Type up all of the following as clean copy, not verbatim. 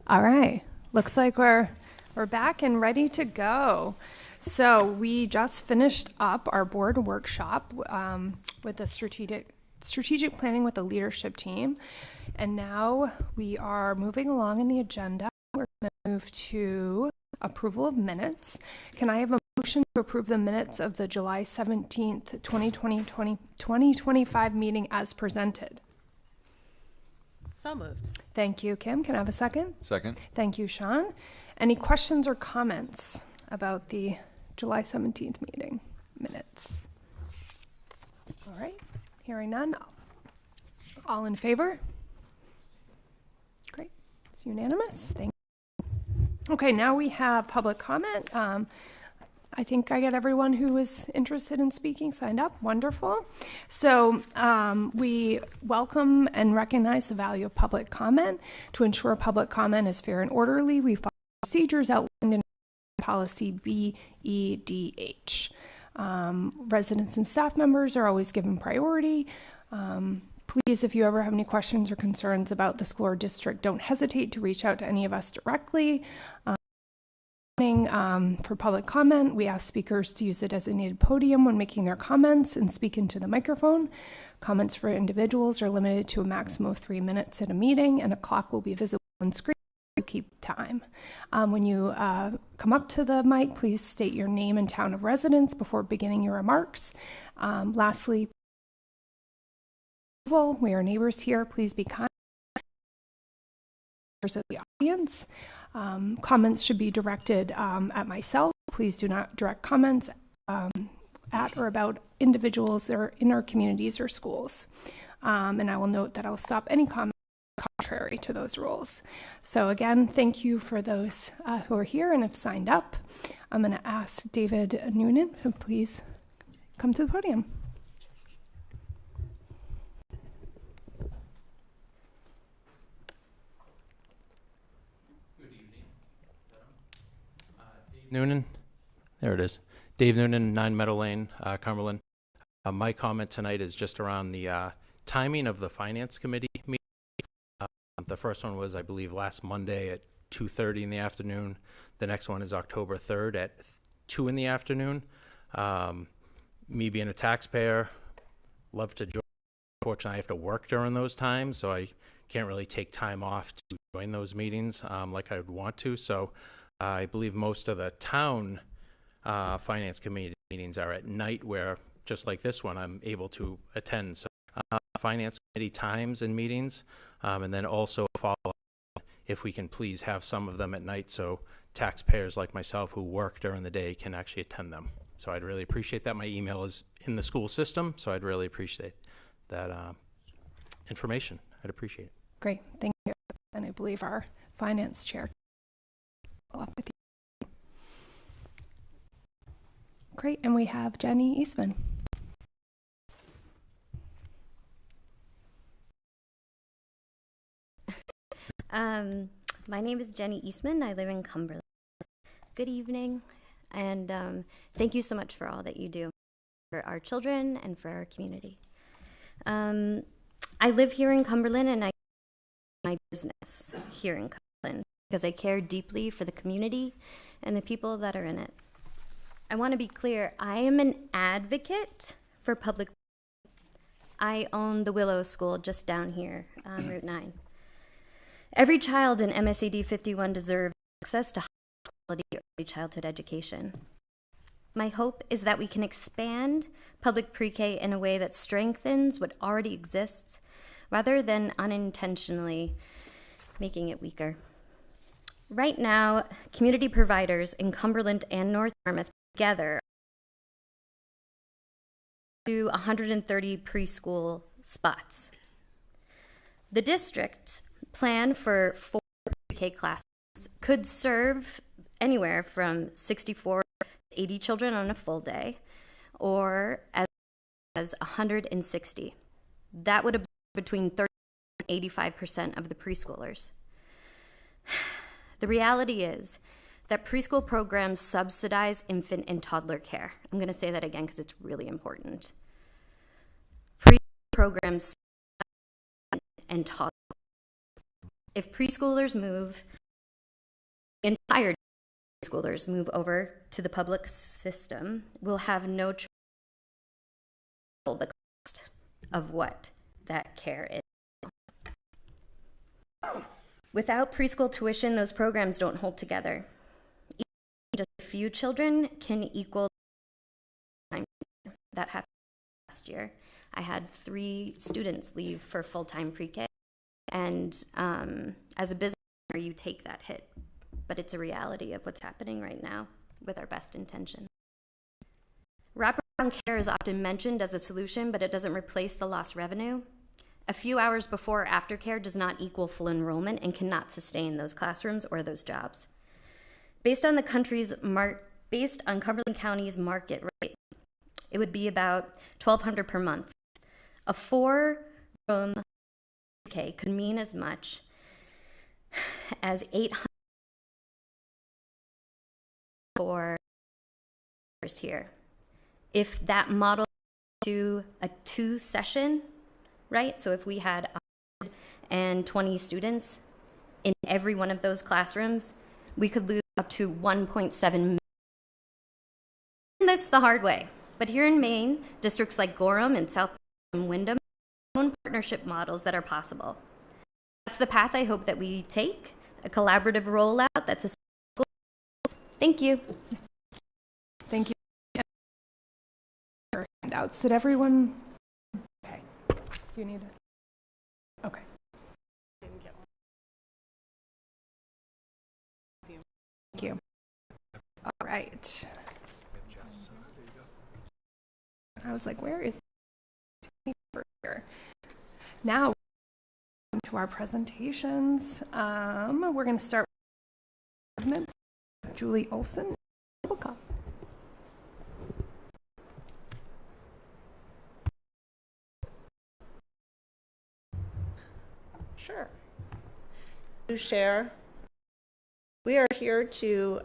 All right, looks like we're back and ready to go. So we just finished up our board workshop with the strategic planning with the leadership team, and now we are moving along in the agenda. We're going to move to approval of minutes. Can I have a motion to approve the minutes of the July 17th, 2025 meeting as presented? So moved. Thank you, Kim. Can I have a second? Second. Thank you, Sean. Any questions or comments about the July 17th meeting minutes? All right, hearing none. All in favor? Great, it's unanimous. Thank you. Okay, now we have public comment. I think I got everyone who was interested in speaking signed up. Wonderful. So we welcome and recognize the value of public comment. To ensure public comment is fair and orderly, we follow procedures outlined in policy BEDH. Residents and staff members are always given priority. Please, if you ever have any questions or concerns about the school or district, don't hesitate to reach out to any of us directly. For public comment, we ask speakers to use the designated podium when making their comments and speak into the microphone. Comments for individuals are limited to a maximum of 3 minutes at a meeting, and a clock will be visible on screen to keep time. When you come up to the mic, please state your name and town of residence before beginning your remarks. Lastly, we are neighbors here. Please be kind to the audience. Comments should be directed at myself. Please do not direct comments at or about individuals or in our communities or schools. And I will note that I'll stop any comment contrary to those rules. So again, thank you for those who are here and have signed up. I'm going to ask David Noonan to please come to the podium. Noonan, there it is. Dave Noonan, 9 Meadow Lane, Cumberland. My comment tonight is just around the timing of the Finance Committee meeting. The first one was, I believe, last Monday at 2:30 in the afternoon. The next one is October 3rd at 2 in the afternoon. Me being a taxpayer, love to join. Unfortunately, I have to work during those times, so I can't really take time off to join those meetings like I would want to. So I believe most of the town finance committee meetings are at night, where just like this one, I'm able to attend. So finance committee times and meetings, and then also follow up if we can please have some of them at night, so taxpayers like myself who work during the day can actually attend them. So I'd really appreciate that. My email is in the school system, so I'd really appreciate that information. I'd appreciate it. Great, thank you. And I believe our finance chair up with you. Great, and we have Jenny Eastman. My name is Jenny Eastman. I live in Cumberland. Good evening, and thank you so much for all that you do for our children and for our community. I live here in Cumberland, and I my business here in Cumberland because I care deeply for the community and the people that are in it. I want to be clear, I am an advocate for public. I own the Willow School just down here on Route 9. Every child in MSAD 51 deserves access to high-quality early childhood education. My hope is that we can expand public pre-K in a way that strengthens what already exists rather than unintentionally making it weaker. Right now, community providers in Cumberland and North Yarmouth together do 130 preschool spots. The district's plan for 4 pre-K classes could serve anywhere from 64 to 80 children on a full day, or as 160. That would absorb between 30 and 85% of the preschoolers. The reality is that preschool programs subsidize infant and toddler care. I'm going to say that again because it's really important. Preschool programs and toddler If preschoolers entire preschoolers move over to the public system, we'll have no choice the cost of what that care is. Without preschool tuition, those programs don't hold together. Just a few children can equal time. That happened last year. I had 3 students leave for full-time pre-K, and as a business owner, you take that hit, but it's a reality of what's happening right now with our best intention. Wraparound care is often mentioned as a solution, but it doesn't replace the lost revenue. A few hours before or after care does not equal full enrollment and cannot sustain those classrooms or those jobs. Based on Cumberland County's market rate, it would be about $1,200 per month. A 4-room pre-K could mean as much as $800 for here. If that model to a 2-session, right? So if we had 120 students in every one of those classrooms, we could lose up to 1.7 million. This the hard way. But here in Maine, districts like Gorham and South Wyndham own partnership models that are possible. That's the path I hope that we take, a collaborative rollout that's a school. Thank you. Thank you. Handouts. Did everyone? Okay. Do you need it? Okay. Thank you. All right. I was like, where is here? Now to our presentations. We're going to start with Julie Olson. Sure. To share, we are here to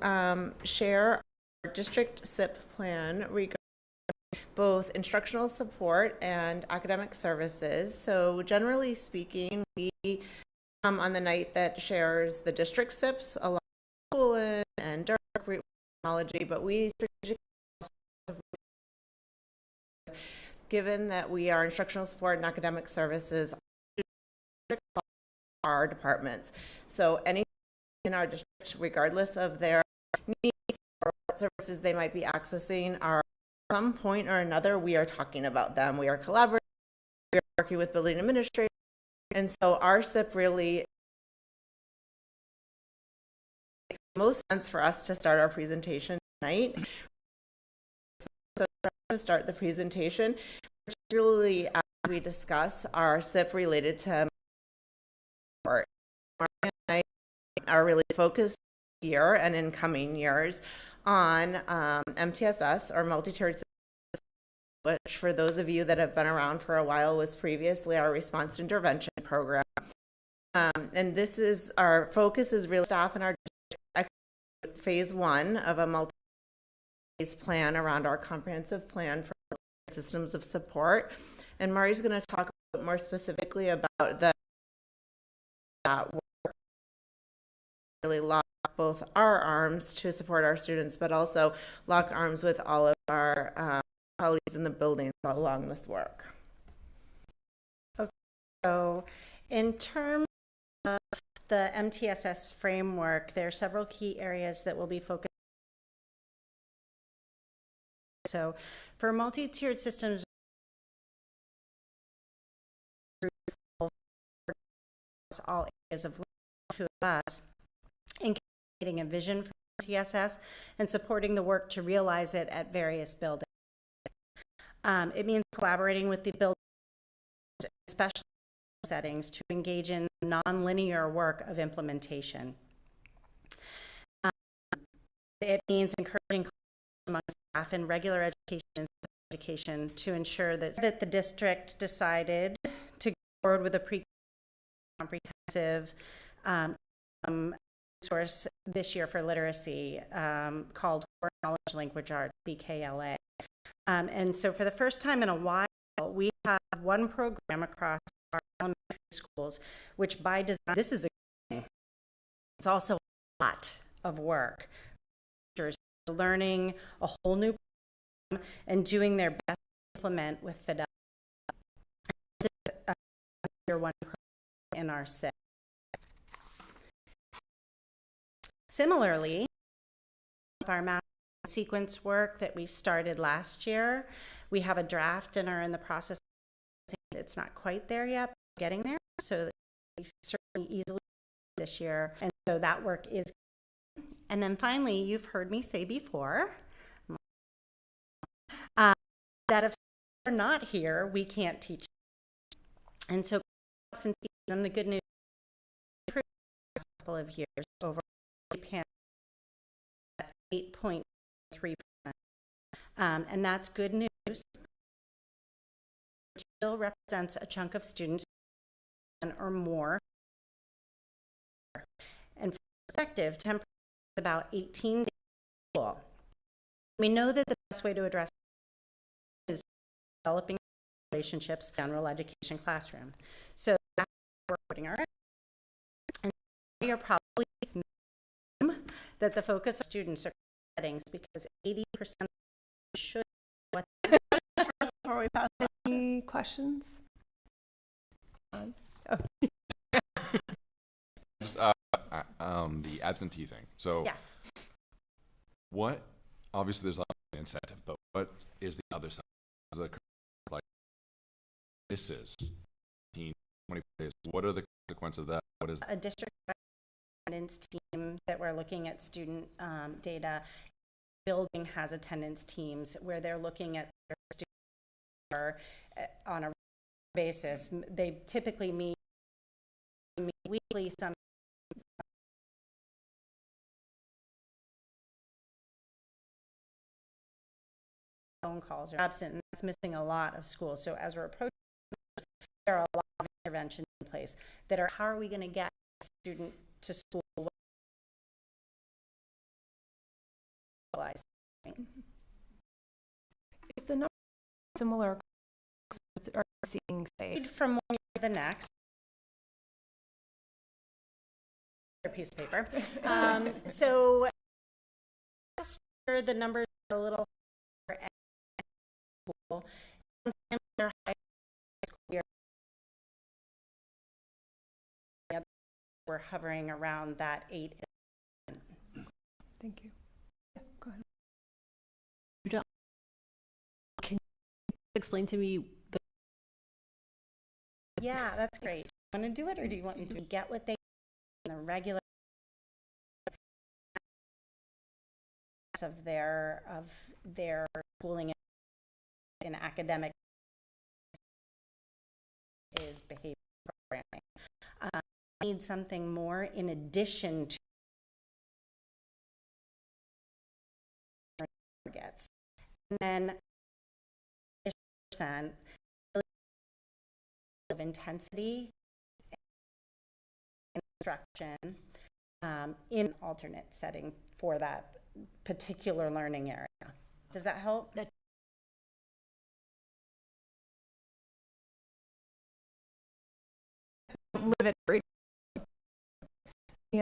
share our district SIP plan regarding both instructional support and academic services. So generally speaking, we come on the night that shares the district SIPs along with Poland and Dirk technology, but we strategically, given that we are instructional support and academic services, our departments. So any in our district, regardless of their needs or what services they might be accessing, are at some point or another, we are talking about them. We are collaborating, we are working with building administrators, and so our SIP really makes the most sense for us to start our presentation tonight. So to start the presentation, particularly as we discuss our SIP related to Mark and I are really focused this year and in coming years on MTSS, or multi-tiered systems, which for those of you that have been around for a while was previously our response to intervention program. And this is our focus is really staff in our phase 1 of a multi-phase plan around our comprehensive plan for systems of support. And Mari's going to talk a bit more specifically about that work, really lock both our arms to support our students, but also lock arms with all of our colleagues in the building along this work. Okay, so in terms of the MTSS framework, there are several key areas that will be focused. So for multi-tiered systems, all areas of to us, in creating a vision for MTSS and supporting the work to realize it at various buildings. It means collaborating with the buildings, especially settings, to engage in non-linear work of implementation. It means encouraging among staff in regular education to ensure that the district decided to go forward with a comprehensive resource this year for literacy called Core Knowledge Language Arts, CKLA. And so for the first time in a while, we have one program across our elementary schools, which by design, this is a It's also a lot of work. Teachers are learning a whole new program and doing their best to implement with fidelity. This is a year one program in our SIP. Similarly, our math sequence work that we started last year, we have a draft and are in the process. It's not quite there yet, but getting there, so that we certainly easily this year. And so that work is. And then finally, you've heard me say before that if they're not here, we can't teach. And so and the good news, a couple of years over at 8.3%, and that's good news. Which still represents a chunk of students or more. And for perspective, 10% is about 18 days of school. We know that the best way to address is developing relationships in the general education classroom. So that's where we're putting our effort. And we are probably that the focus of students are settings because 80% should what Before we pass, any questions? Just the absentee thing. So yes. what? Obviously, there's an incentive, but what is the other side? Like this is 15, 20 days. What are the consequences of that? What is A district attendance team that we're looking at student data. Building has attendance teams where they're looking at their students on a basis. They typically meet weekly, some phone calls are absent, and that's missing a lot of schools. So as we're approaching, there are a lot of interventions in place that are, how are we going to get a student to school? Is the number similar? Are you seeing, say, From one year to the next? A piece of paper. So last year, the numbers are a little higher at school. Sometimes they're higher school year. We're hovering around that 8. thank you. Yeah, go ahead. Can you explain to me Yeah, that's great. Want to do it, or do you want me to get what they in the regular of their schooling in academic is behavior programming? I need something more in addition to targets, and then percent of intensity instruction in alternate setting for that particular learning area. Does that help? Live it. Right. Yeah.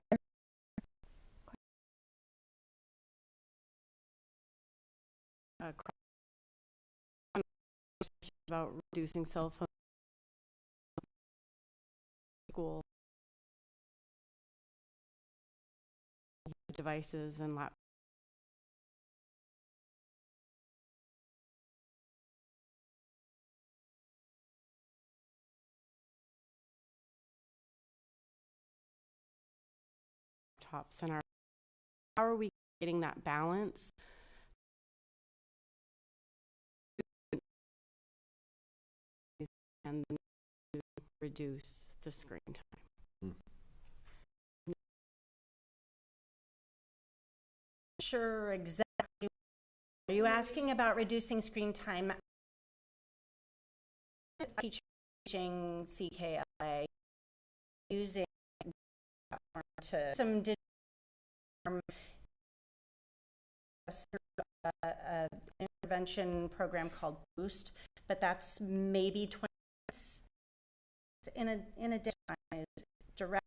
about reducing cell phone school devices and laptops and how are we getting that balance and to reduce the screen time? Sure, exactly. Are you asking about reducing screen time? Teaching CKLA using to some digital intervention program called Boost, but that's maybe 20 minutes in a direct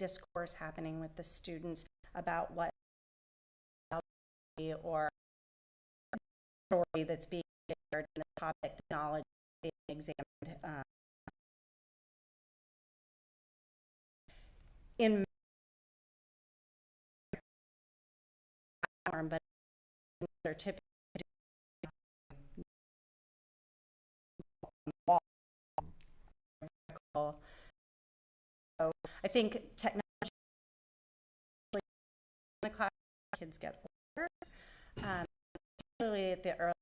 discourse happening with the students about what or story that's being shared in the topic knowledge being examined in form, but they're typically so I think technology in the class kids get older, particularly at the early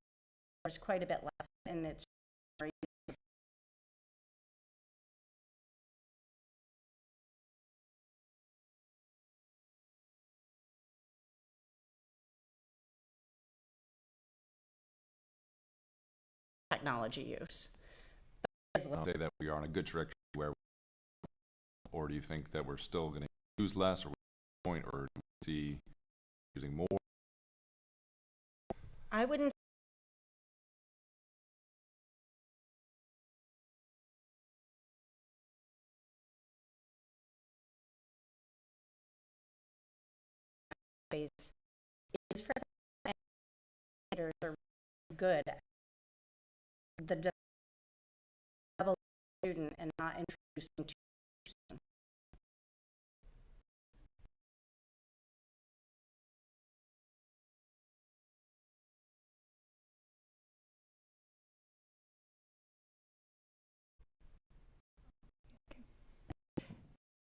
there's quite a bit less, and it's technology use. I'll say that we are on a good trajectory where, or do you think that we're still going to use less, or point, or do we see using more? I wouldn't space is for the educators are good at the level of student and not introducing to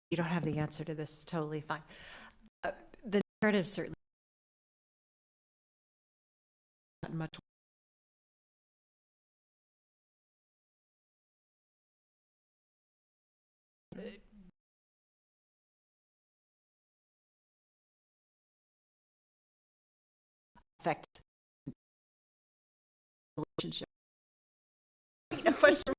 you don't have the answer to this, it's totally fine. The narrative certainly not much affect relationship. Question.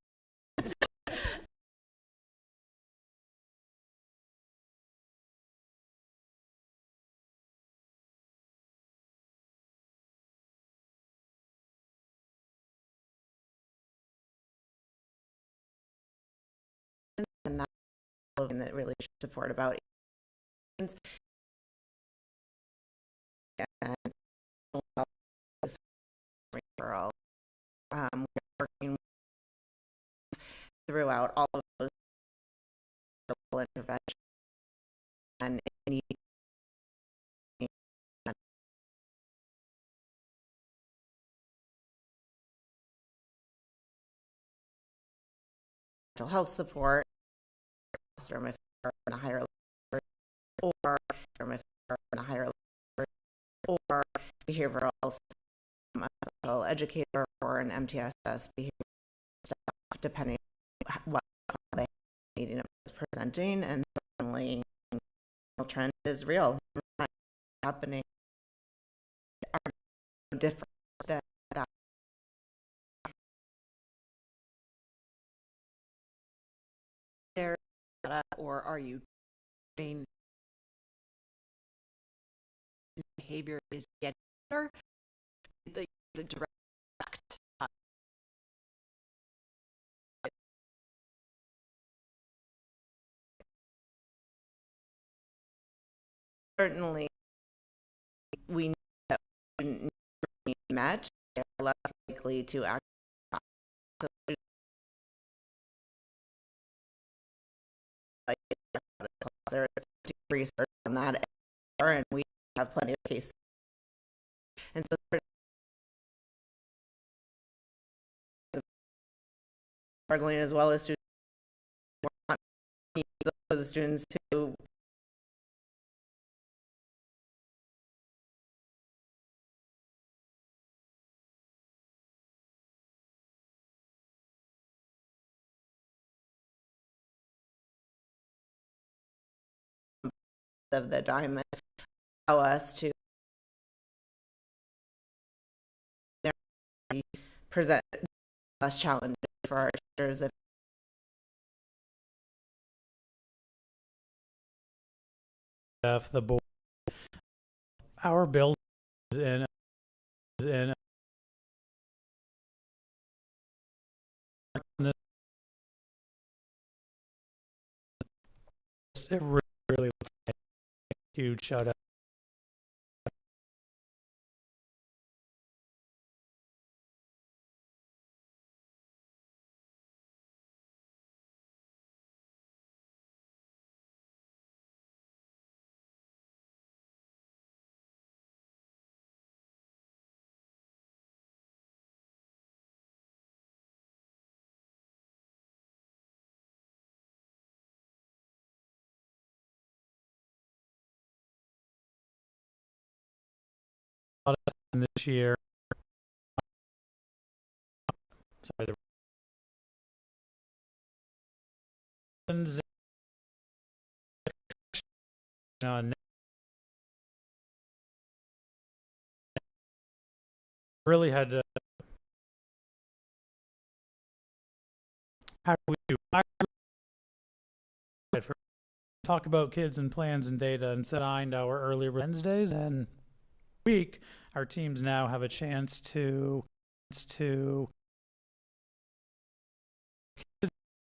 And that's that really should support about and referral. We're working throughout all of those interventions and any mental health support, classroom if they're in a higher level, or if they're in a higher level, or behavioral educator or an MTSS behavior staff, depending on what they meeting is presenting. And certainly the trend is real. Not happening are different than that. There, or are you trained behavior is getting better? The direct Certainly we know that when need met, they're less likely to act. There's research on that, and we have plenty of cases. And so struggling as well as students, the students who of the diamond allow us to present less challenges for our teachers. Of the board, our building is in it really huge shout out. A lot of time this year. Sorry, the Russians, really had to. How do we do? Talk about kids and plans and data and signed our early Wednesdays and week. Our teams now have a chance to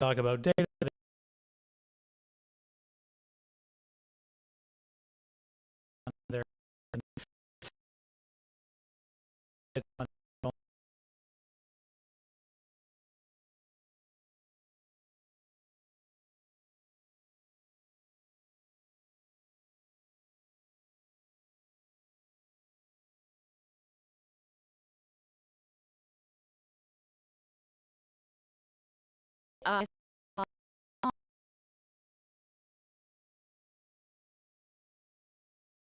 talk about data. Their